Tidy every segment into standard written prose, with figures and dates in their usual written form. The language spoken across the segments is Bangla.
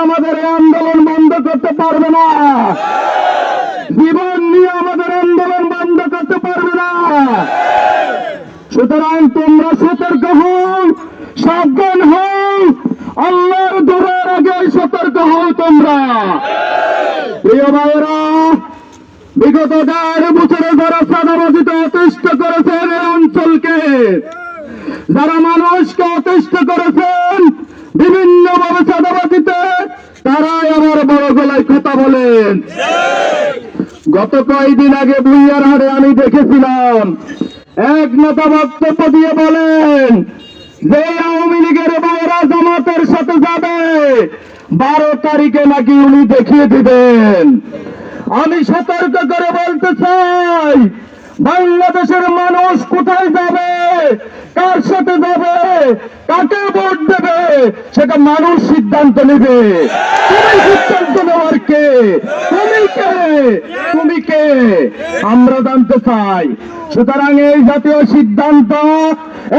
আমাদের এই আন্দোলন বন্ধ করতে পারবে না। জীবন নিয়ে আমাদের আন্দোলন বন্ধ করতে পারবে না। সুতরাং তোমরা সতর্ক হও, সাবধান হও, আল্লাহর দোহার আগে সতর্ক হও তোমরা। প্রিয় ভাইয়েরা, বিগত 1.5 বছরে যারা চাঁদাবাজিতে অতিষ্ঠ করেছেন এই অঞ্চলকে, যারা মানুষকে অতিষ্ঠ করেছেন বিভিন্নভাবে চাঁদাবাজিতে, তারাই আমার বড় গলায় কথা বলেন। গত কয়েকদিন আগে বুইয়ারহাটে আমি দেখেছিলাম এক নেতা বক্তব্য দিয়ে বলেন যে আওয়ামী লীগের ভাইয়েরা জামাতের সাথে যাবে, 12 তারিখে নাকি উনি দেখিয়ে দিবেন। আমি সতর্ক করে বলতে চাই, বাংলাদেশের মানুষ কোথায় যাবে, কার সাথে যাবে, কাকে ভোট দেবে, সেটা মানুষ সিদ্ধান্ত নেবে। তুমি সিদ্ধান্ত নেওয়ার কে? তুমি কে? তুমি কে? আমরা জানতে চাই। সুতরাং এই জাতীয় সিদ্ধান্ত,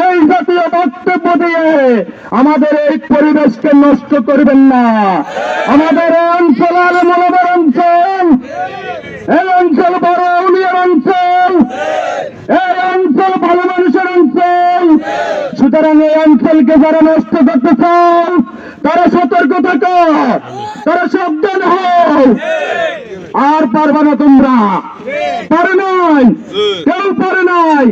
এই জাতীয় বক্তব্য দিয়ে আমাদের এই পরিবেশকে নষ্ট করবেন না। আমাদের এই অঞ্চল আর মূলধর অঞ্চল, এই অঞ্চল বড় উলিয়ার অঞ্চল, এই অঞ্চল ভালো মানুষের অঞ্চল। সুতরাং এই অঞ্চলকে যারা নষ্ট করতে চাও তারা সতর্ক থাকো, তারা সাবধান হও। আর পারবে না তোমরা, পারে নাই, কেউ পারে নাই।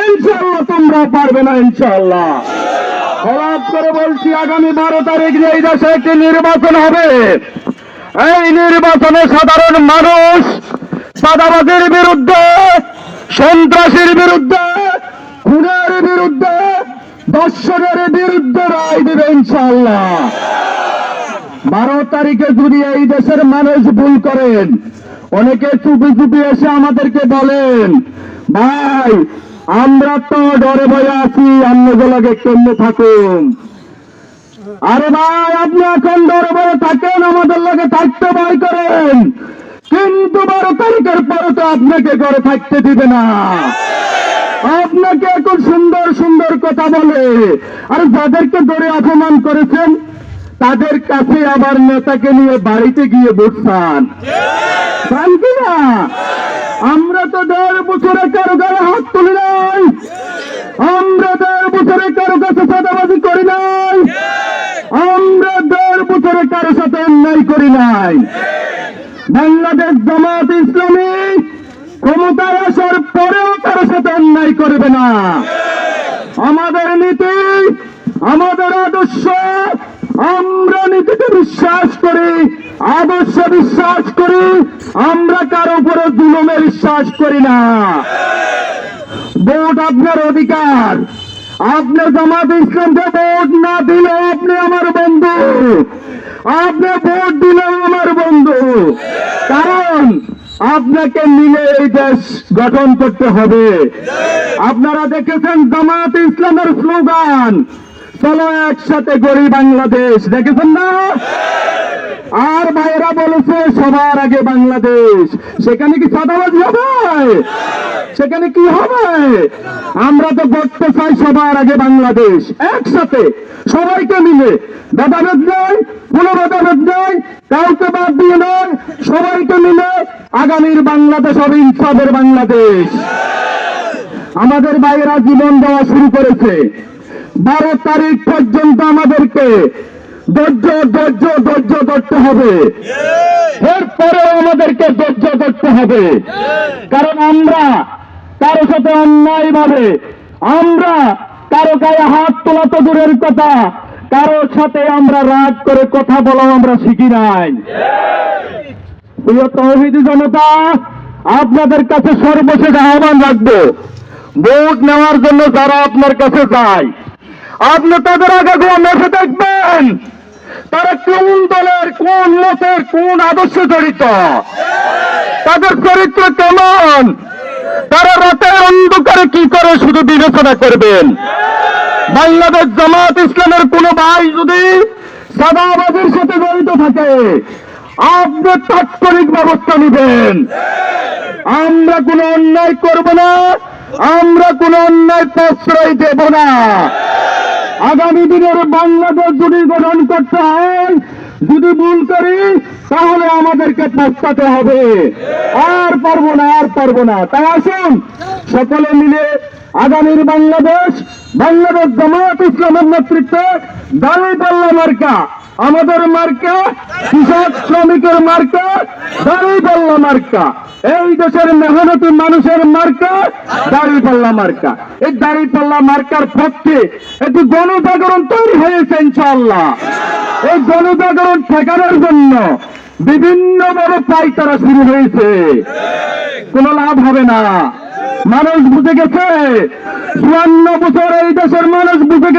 ইনশাআল্লাহ তোমরা পারবে না, ইনশাআল্লাহ। হঠাৎ করে বলছি, আগামী 12 তারিখ এই দেশে একটি নির্বাচন হবে। এই নির্বাচনে সাধারণ মানুষ চাঁদাবাজির বিরুদ্ধে, সন্ত্রাসীর বিরুদ্ধে, খুনের বিরুদ্ধে, দর্শনের বিরুদ্ধে রায় দেবে ইনশাআল্লাহ। 12 তারিখে যদি এই দেশের মানুষ ভুল করেন, অনেকে চুপি চুপি এসে আমাদেরকে বলেন, ভাই আমরা তো ডরে ভয়ে আছি, অন্যগুলোকে কেমনে থাকুন। আরে ভাই, আপনি এখন ডরে ভয়ে থাকেন, আমাদের লোকে থাকতে ভয় করেন, কিন্তু 12 তারিখের পরে তো আপনাকে ঘরে থাকতে দিবে না। আপনাকে এখন সুন্দর সুন্দর কথা বলে, আর যাদেরকে ধরে অপমান করেছেন তাদের কাছে আবার নেতাকে নিয়ে বাড়িতে গিয়ে বসছেন, জানকি না? আমরা তো 1.5 বছরে কারো গায়ে হাত তুলি নাই, আমরা 1.5 বছরে কারো কাছে চাঁদাবাজি করি নাই, আমরা 1.5 বছরে কারো সাথে অন্যায় করি নাই। বাংলাদেশ জামাত ইসলামী ক্ষমতায় আসার পরেও কারো সাথে অন্যায় করবে না। আমাদের নীতি, আমাদের আদর্শ, আমরা নীতিতে বিশ্বাস করি, আদর্শে বিশ্বাস করি, আমরা কারো উপরে জুলুমে বিশ্বাস করি না। ভোট আপনার অধিকার, আপনি জামাত ইসলামকে ভোট না দিলে আপনি আমার বন্ধু, আপনি ভোট দিলেও আমার বন্ধু। কারণ আপনাকে মিলে এই দেশ গঠন করতে হবে। আপনারা দেখেছেন জামাত ইসলামের স্লোগান, চলো একসাথে গড়ি বাংলাদেশ, দেখেছেন না? আর ভাইয়েরা বলেছে সবার আগে বাংলাদেশ। সেখানে কি চাঁদাবাজি হবে? সেখানে কি হবে? আমরা তো করতে চাই সবার আগে বাংলাদেশ, একসাথে সবাইকে মিলে, ভেদাভেদ নয়, কোনো ভেদাভেদ নয়, কাউকে বাদ দিয়ে নয়, সবাইকে মিলে আগামীর বাংলাদেশ হবে ইনসাফের বাংলাদেশ। আমাদের ভাইয়েরা জীবন দেওয়া শুরু করেছে। 12 তারিখ পর্যন্ত আমাদেরকে ধৈর্য ধৈর্য ধৈর্য ধরতে হবে, এরপরেও আমাদেরকে ধৈর্য ধরতে হবে। কারণ আমরা কারো সাথে অন্যায় ভাবে, আমরা কারো গায়ে হাত তোলা তো দূরের কথা, কারোর সাথে আমরা রাগ করে কথা বলাও আমরা শিখি নাই। প্রিয় তৌহিদি জনতা, আপনাদের কাছে সর্বশেষ আহ্বান রাখবো, ভোট নেওয়ার জন্য যারা আপনার কাছে যায়, আপনি তাদের আগে মেপে দেখবেন তারা কোন দলের, কোন মতের, কোন আদর্শে জড়িত, তাদের চরিত্র কেমন, তারা রাতের অন্ধকারে কি করে শুধু বিবেচনা করবেন। বাংলাদেশ জামাত ইসলামের কোন ভাই যদি চাঁদাবাজির সাথে জড়িত থাকে, আপনি তাৎক্ষণিক ব্যবস্থা নেবেন। আমরা কোনো অন্যায় করব না, আমরা কোনো অন্যায় প্রশ্রয় দেব না। আগামী দিনের বাংলাদেশ যদি গঠন করতে হয়, যদি ভুল করি তাহলে আমাদেরকে পস্তাতে হবে। আর পারবো না, আর পারবো না। তাই আসুন সকলে মিলে আগামীর বাংলাদেশ জামায়াত ইসলামের নেতৃত্বে দাঁড়িপাল্লা মার্কা, আমাদের মার্কা, কৃষক শ্রমিকের মার্কা, দাঁড়িপাল্লা মার্কা, এই দেশের মেহনতি মানুষের মার্কা, দাঁড়িপাল্লা মার্কা। এই দাঁড়িপাল্লা মার্কার পক্ষে একটি গণজাগরণ তৈরি হয়েছে ইনশাআল্লাহ। এই গণজাগরণ ঠেকানোর জন্য বিভিন্নভাবে পাইতারা শুরু হয়েছে, কোনো লাভ হবে না। মানুষ বুঝে গেছে, ৫৪ বছর এই দেশের মানুষ বুঝে গেছে।